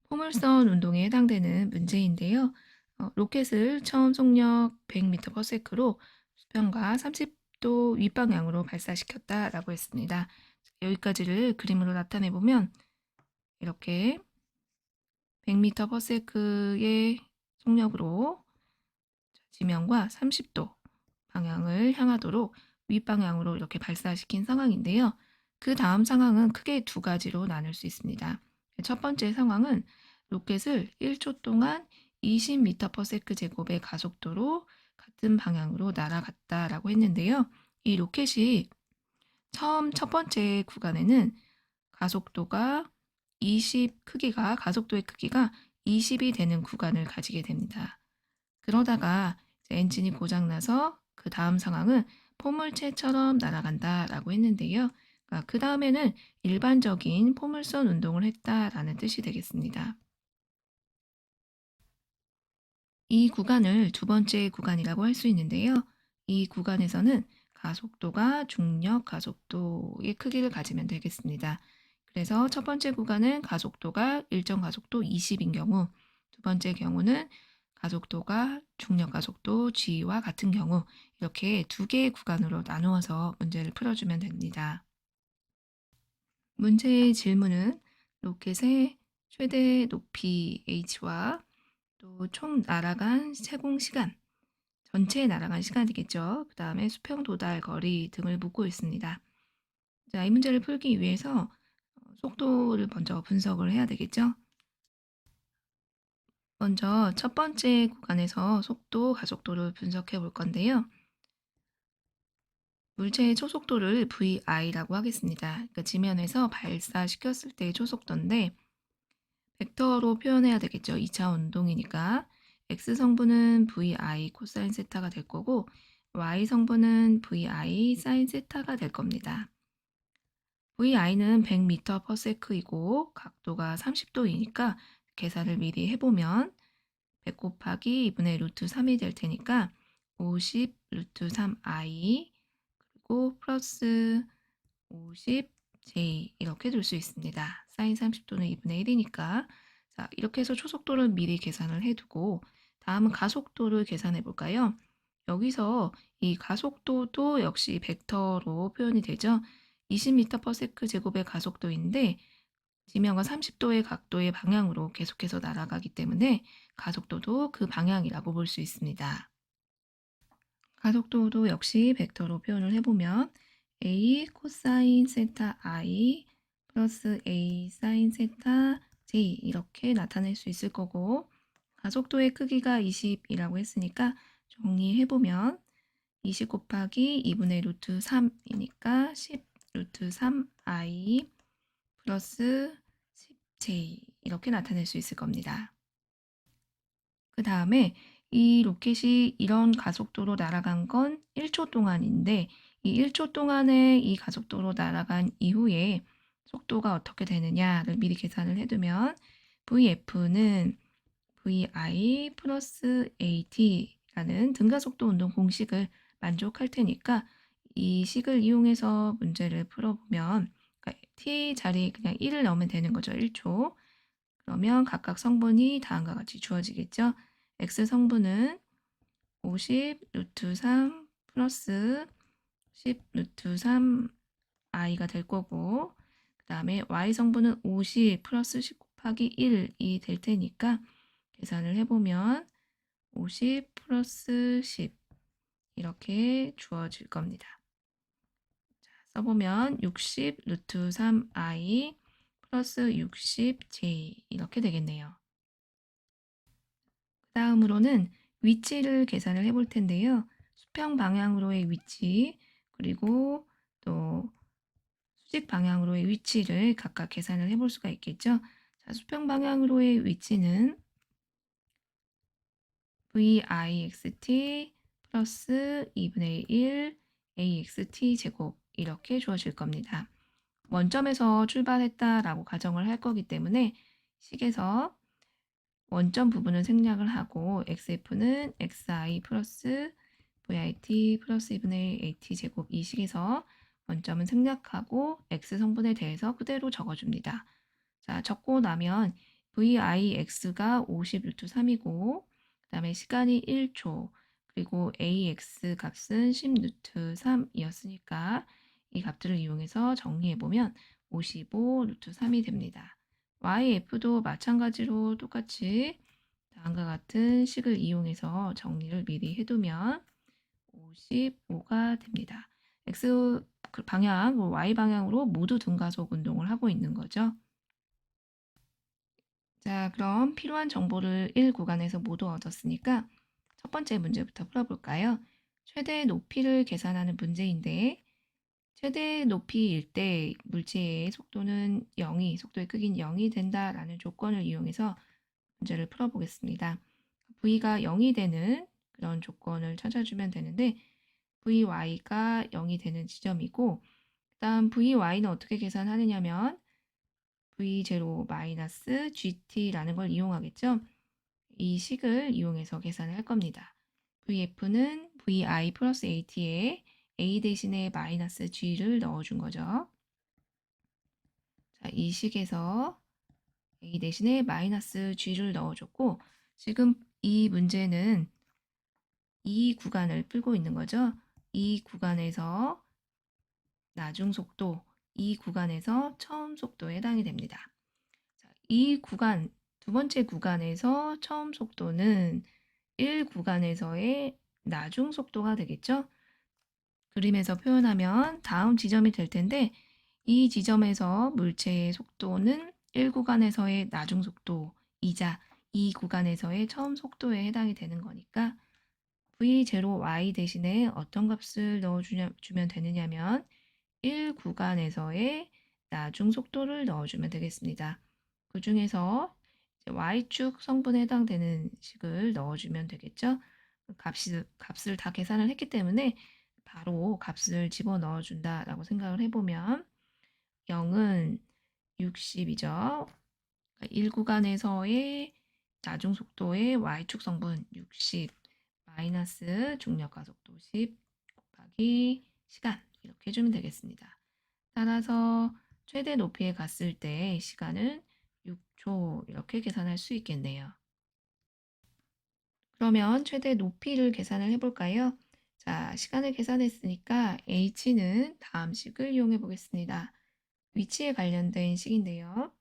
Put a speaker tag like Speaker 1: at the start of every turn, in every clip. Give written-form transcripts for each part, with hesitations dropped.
Speaker 1: 포물선 운동에 해당되는 문제인데요. 로켓을 처음 속력 100m/s로 수평과 30도 윗방향으로 발사시켰다라고 했습니다. 여기까지를 그림으로 나타내 보면 이렇게 100m/s의 속력으로 지면과 30도 방향을 향하도록 윗방향으로 이렇게 발사시킨 상황인데요. 그 다음 상황은 크게 두 가지로 나눌 수 있습니다. 첫 번째 상황은 로켓을 1초 동안 20m/s 제곱의 가속도로 같은 방향으로 날아갔다라고 했는데요. 이 로켓이 처음 첫 번째 구간에는 가속도가 가속도의 크기가 20이 되는 구간을 가지게 됩니다. 그러다가 이제 엔진이 고장 나서 그다음 상황은 포물체처럼 날아간다라고 했는데요. 그러니까 그다음에는 일반적인 포물선 운동을 했다라는 뜻이 되겠습니다. 이 구간을 두 번째 구간이라고 할 수 있는데요. 이 구간에서는 가속도가 중력 가속도의 크기를 가지면 되겠습니다. 그래서 첫 번째 구간은 가속도가 일정 가속도 20인 경우, 두 번째 경우는 가속도가 중력 가속도 g와 같은 경우, 이렇게 두 개의 구간으로 나누어서 문제를 풀어주면 됩니다. 문제의 질문은 로켓의 최대 높이 h와 또 총 날아간 세공 시간, 전체 날아간 시간이겠죠. 그다음에 수평 도달 거리 등을 묻고 있습니다. 자, 이 문제를 풀기 위해서 속도를 먼저 분석을 해야 되겠죠. 먼저 첫 번째 구간에서 속도, 가속도를 분석해 볼 건데요. 물체의 초속도를 VI라고 하겠습니다. 그러니까 지면에서 발사시켰을 때의 초속도인데 벡터로 표현해야 되겠죠. 2차 운동이니까. X 성분은 VI 코사인 세타가 될 거고 Y 성분은 VI 사인 세타가 될 겁니다. VI는 100m/s이고 각도가 30도이니까 계산을 미리 해보면 100 곱하기 2분의 루트 3이 될 테니까 50 루트 3i 그리고 플러스 50 j 이렇게 둘 수 있습니다. 사인 30도는 2분의 1이니까 자, 이렇게 해서 초속도를 미리 계산을 해두고 다음은 가속도를 계산해 볼까요? 여기서 이 가속도도 역시 벡터로 표현이 되죠. 20m/s 제곱의 가속도인데 지면과 30도의 각도의 방향으로 계속해서 날아가기 때문에 가속도도 그 방향이라고 볼 수 있습니다. 가속도도 역시 벡터로 표현을 해보면 a 코사인 세타 i 플러스 a 사인 세타 j 이렇게 나타낼 수 있을 거고 가속도의 크기가 20이라고 했으니까 정리해보면 20 곱하기 2분의 루트 3이니까 10 루트 3i 플러스 10j 이렇게 나타낼 수 있을 겁니다. 그 다음에 이 로켓이 이런 가속도로 날아간 건 1초 동안인데 이 1초 동안에 이 가속도로 날아간 이후에 속도가 어떻게 되느냐를 미리 계산을 해두면 VF는 VI 플러스 AT라는 등가속도 운동 공식을 만족할 테니까 이 식을 이용해서 문제를 풀어보면 그러니까 T 자리에 그냥 1을 넣으면 되는 거죠. 1초. 그러면 각각 성분이 다음과 같이 주어지겠죠. X 성분은 50 루트 3 플러스 10 루트 3 i가 될 거고 그 다음에 Y 성분은 50 플러스 10 곱하기 1이 될 테니까 계산을 해보면 50 플러스 10 이렇게 주어질 겁니다. 자, 써보면 60 루트 3i 플러스 60j 이렇게 되겠네요. 다음으로는 위치를 계산을 해볼 텐데요. 수평 방향으로의 위치, 그리고 또 수직 방향으로의 위치를 각각 계산을 해볼 수가 있겠죠. 자, 수평 방향으로의 위치는 VIXT 플러스 2분의 1 AXT 제곱 이렇게 주어질 겁니다. 원점에서 출발했다라고 가정을 할 거기 때문에 식에서 원점 부분은 생략을 하고 xf는 xi 플러스 vit 플러스 2분의 at 제곱 이 식에서 원점은 생략하고 x 성분에 대해서 그대로 적어줍니다. 자, 적고 나면 VIX가 50루트 3이고 그 다음에 시간이 1초 그리고 AX 값은 10루트 3이었으니까 이 값들을 이용해서 정리해보면 55루트 3이 됩니다. YF도 마찬가지로 똑같이 다음과 같은 식을 이용해서 정리를 미리 해두면 55가 됩니다. X 방향, Y 방향으로 모두 등가속 운동을 하고 있는 거죠. 자, 그럼 필요한 정보를 1 구간에서 모두 얻었으니까 첫 번째 문제부터 풀어볼까요? 최대 높이를 계산하는 문제인데 최대 높이일 때 물체의 속도는 0이, 속도의 크기는 0이 된다라는 조건을 이용해서 문제를 풀어보겠습니다. V가 0이 되는 그런 조건을 찾아주면 되는데 VY가 0이 되는 지점이고 그다음 VY는 어떻게 계산하느냐면 V0 마이너스 GT라는 걸 이용하겠죠. 이 식을 이용해서 계산을 할 겁니다. VF는 VI 플러스 AT에 A 대신에 마이너스 G를 넣어준 거죠. 자, 이 식에서 A 대신에 마이너스 G를 넣어줬고 지금 이 문제는 이 구간을 풀고 있는 거죠. 이 구간에서 나중 속도, 이 구간에서 처음 속도에 해당이 됩니다. 자, 이 구간, 두 번째 구간에서 처음 속도는 1 구간에서의 나중 속도가 되겠죠? 그림에서 표현하면 다음 지점이 될 텐데 이 지점에서 물체의 속도는 1 구간에서의 나중 속도이자 이 구간에서의 처음 속도에 해당이 되는 거니까 V0Y 대신에 어떤 값을 넣어주면 되느냐면 1 구간에서의 나중 속도를 넣어주면 되겠습니다. 그 중에서 Y축 성분에 해당되는 식을 넣어주면 되겠죠. 값을 다 계산을 했기 때문에 바로 값을 집어넣어 준다라고 생각을 해보면 0은 60이죠. 1 구간에서의 나중 속도의 Y축 성분 60 마이너스 중력가 속도 10 곱하기 시간 이렇게 해주면 되겠습니다. 따라서 최대 높이에 갔을 때 시간은 6초 이렇게 계산할 수 있겠네요. 그러면 최대 높이를 계산을 해볼까요? 자, 시간을 계산했으니까 h는 다음 식을 이용해 보겠습니다. 위치에 관련된 식인데요.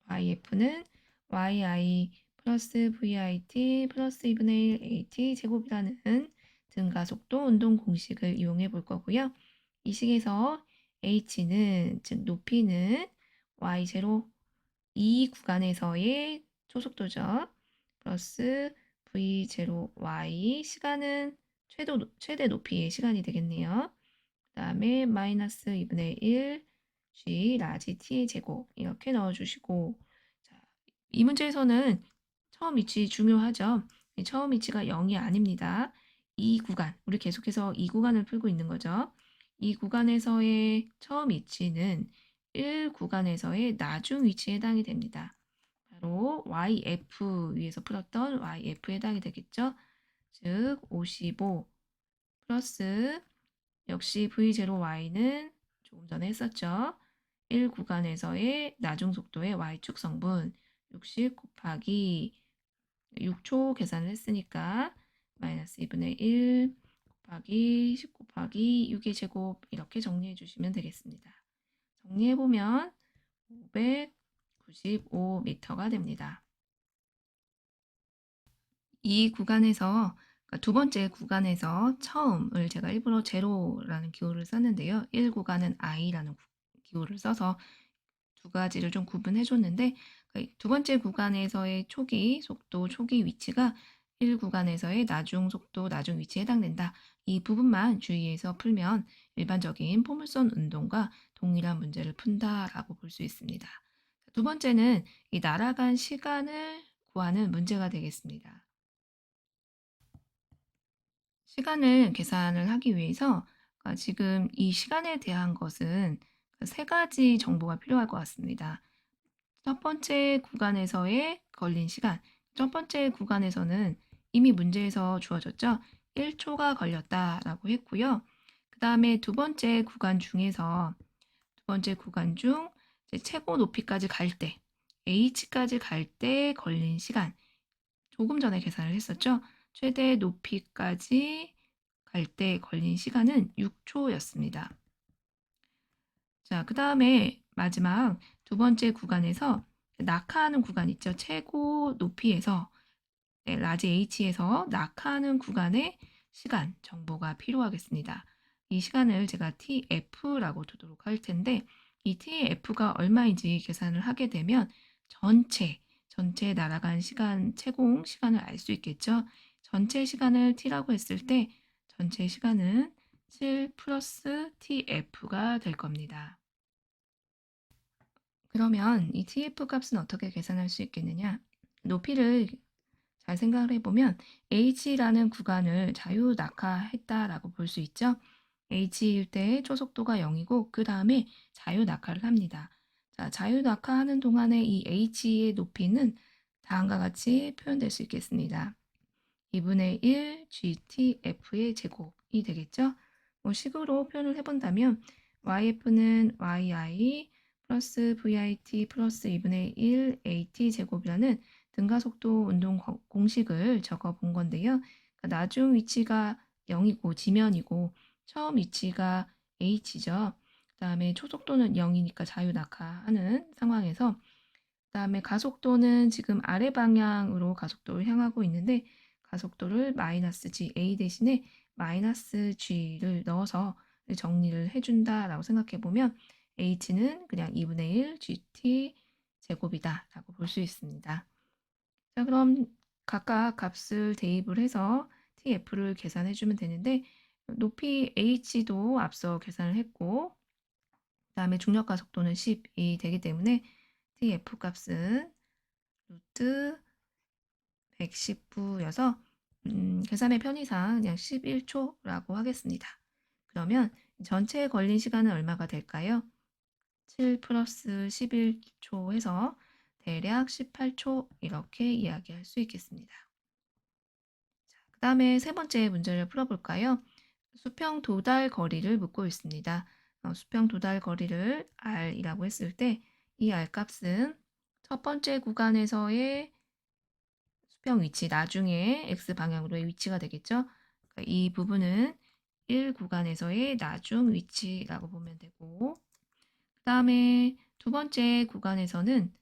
Speaker 1: yf는 yi 플러스 vit 플러스 2분의 1 at 제곱이라는 등가속도 운동 공식을 이용해 볼 거고요. 이 식에서 h는 즉 높이는 y0 이 구간에서의 초속도죠. 플러스 v0y 시간은 최대 높이의 시간이 되겠네요. 그 다음에 마이너스 2분의 1 g 라지 t의 제곱 이렇게 넣어주시고 자, 이 문제에서는 처음 위치 중요하죠. 처음 위치가 0이 아닙니다. 이 구간, 우리 계속해서 이 구간을 풀고 있는 거죠. 이 구간에서의 처음 위치는 1 구간에서의 나중 위치에 해당이 됩니다. 바로 YF 위에서 풀었던 YF에 해당이 되겠죠. 즉 55 플러스 역시 V0Y는 조금 전에 했었죠. 1 구간에서의 나중 속도의 Y축 성분 60 곱하기 6초 계산을 했으니까 마이너스 2분의 1 곱하기 10 곱하기 6의 제곱 이렇게 정리해 주시면 되겠습니다. 정리해보면 595m가 됩니다. 이 구간에서 그러니까 두 번째 구간에서 처음을 제가 일부러 제로라는 기호를 썼는데요. 1 구간은 i라는 기호를 써서 두 가지를 좀 구분해 줬는데 두 번째 구간에서의 초기 속도, 초기 위치가 1 구간에서의 나중 속도, 나중 위치에 해당된다. 이 부분만 주의해서 풀면 일반적인 포물선 운동과 동일한 문제를 푼다라고 볼 수 있습니다. 두 번째는 이 날아간 시간을 구하는 문제가 되겠습니다. 시간을 계산을 하기 위해서 지금 이 시간에 대한 것은 세 가지 정보가 필요할 것 같습니다. 첫 번째 구간에서의 걸린 시간. 첫 번째 구간에서는 이미 문제에서 주어졌죠. 1초가 걸렸다라고 했고요. 그 다음에 두 번째 구간 중에서 두 번째 구간 중 이제 최고 높이까지 갈 때 h까지 갈 때 걸린 시간, 조금 전에 계산을 했었죠. 최대 높이까지 갈 때 걸린 시간은 6초였습니다. 자, 그다음에 마지막 두 번째 구간에서 낙하하는 구간 있죠. 최고 높이에서 라지 h에서 낙하하는 구간의 시간 정보가 필요하겠습니다. 이 시간을 제가 tf라고 두도록 할 텐데 이 tf가 얼마인지 계산을 하게 되면 전체 날아간 시간, 채공 시간을 알 수 있겠죠. 전체 시간을 t라고 했을 때 전체 시간은 7 플러스 tf가 될 겁니다. 그러면 이 tf 값은 어떻게 계산할 수 있겠느냐? 높이를 잘 생각을 해보면 h라는 구간을 자유 낙하했다라고 볼 수 있죠. h일 때 초속도가 0이고 그 다음에 자유 낙하를 합니다. 자, 자유 낙하하는 동안에 이 h의 높이는 다음과 같이 표현될 수 있겠습니다. 2분의 1 gtf의 제곱이 되겠죠. 뭐 식으로 표현을 해본다면 yf는 yi 플러스 vit 플러스 2분의 1 at 제곱이라는 등가속도 운동 공식을 적어 본 건데요. 그러니까 나중 위치가 0이고 지면이고 처음 위치가 h죠. 그 다음에 초속도는 0이니까 자유 낙하하는 상황에서 그 다음에 가속도는 지금 아래 방향으로 가속도를 향하고 있는데 가속도를 마이너스 g, a 대신에 마이너스 g를 넣어서 정리를 해준다라고 생각해 보면 h는 그냥 2분의 1 gt 제곱이다 라고 볼 수 있습니다. 자, 그럼 각각 값을 대입을 해서 tf를 계산해 주면 되는데 높이 h도 앞서 계산을 했고 그 다음에 중력 가속도는 10이 되기 때문에 tf 값은 루트 119여서 계산의 편의상 그냥 11초라고 하겠습니다. 그러면 전체에 걸린 시간은 얼마가 될까요? 7 플러스 11초 해서 대략 18초 이렇게 이야기할 수 있겠습니다. 그 다음에 세 번째 문제를 풀어볼까요? 수평 도달 거리를 묻고 있습니다. 수평 도달 거리를 r이라고 했을 때 이 r 값은 첫 번째 구간에서의 수평 위치, 나중에 x 방향으로의 위치가 되겠죠. 그러니까 이 부분은 1 구간에서의 나중 위치라고 보면 되고 그 다음에 두 번째 구간에서는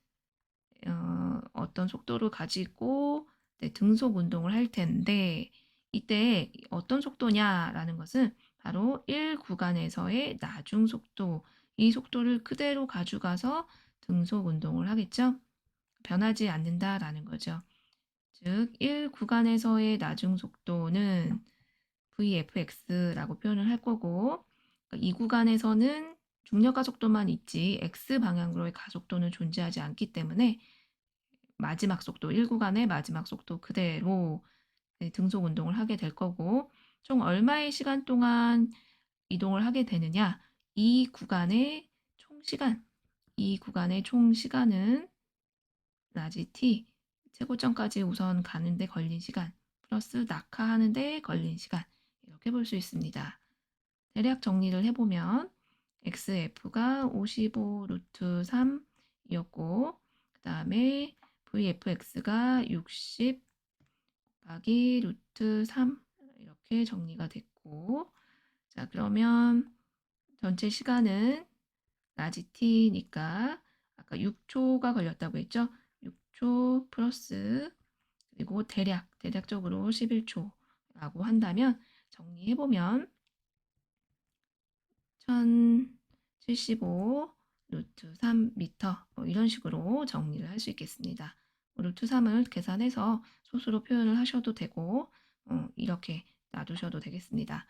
Speaker 1: 어떤 속도를 가지고 등속 운동을 할 텐데 이때 어떤 속도냐라는 것은 바로 1 구간에서의 나중 속도, 이 속도를 그대로 가져가서 등속 운동을 하겠죠. 변하지 않는다라는 거죠. 즉, 1 구간에서의 나중 속도는 vfx라고 표현을 할 거고, 이 구간에서는 중력 가속도만 있지 x 방향으로의 가속도는 존재하지 않기 때문에 마지막 속도, 1 구간의 마지막 속도 그대로 등속 운동을 하게 될 거고, 총 얼마의 시간 동안 이동을 하게 되느냐? 이 구간의 총 시간은 라지 t, 최고점까지 우선 가는데 걸린 시간, 플러스 낙하하는데 걸린 시간, 이렇게 볼 수 있습니다. 대략 정리를 해보면 xf가 55 루트 3이었고 그 다음에 vfx가 60 곱하기 루트 3 이렇게 정리가 됐고 자 그러면 전체 시간은 라지 t니까 아까 6초가 걸렸다고 했죠? 6초 플러스 그리고 대략적으로 11초라고 한다면 정리해보면 1075 루트 3m 이런 식으로 정리를 할 수 있겠습니다. 루트 3을 계산해서 소수로 표현을 하셔도 되고 이렇게 놔두셔도 되겠습니다.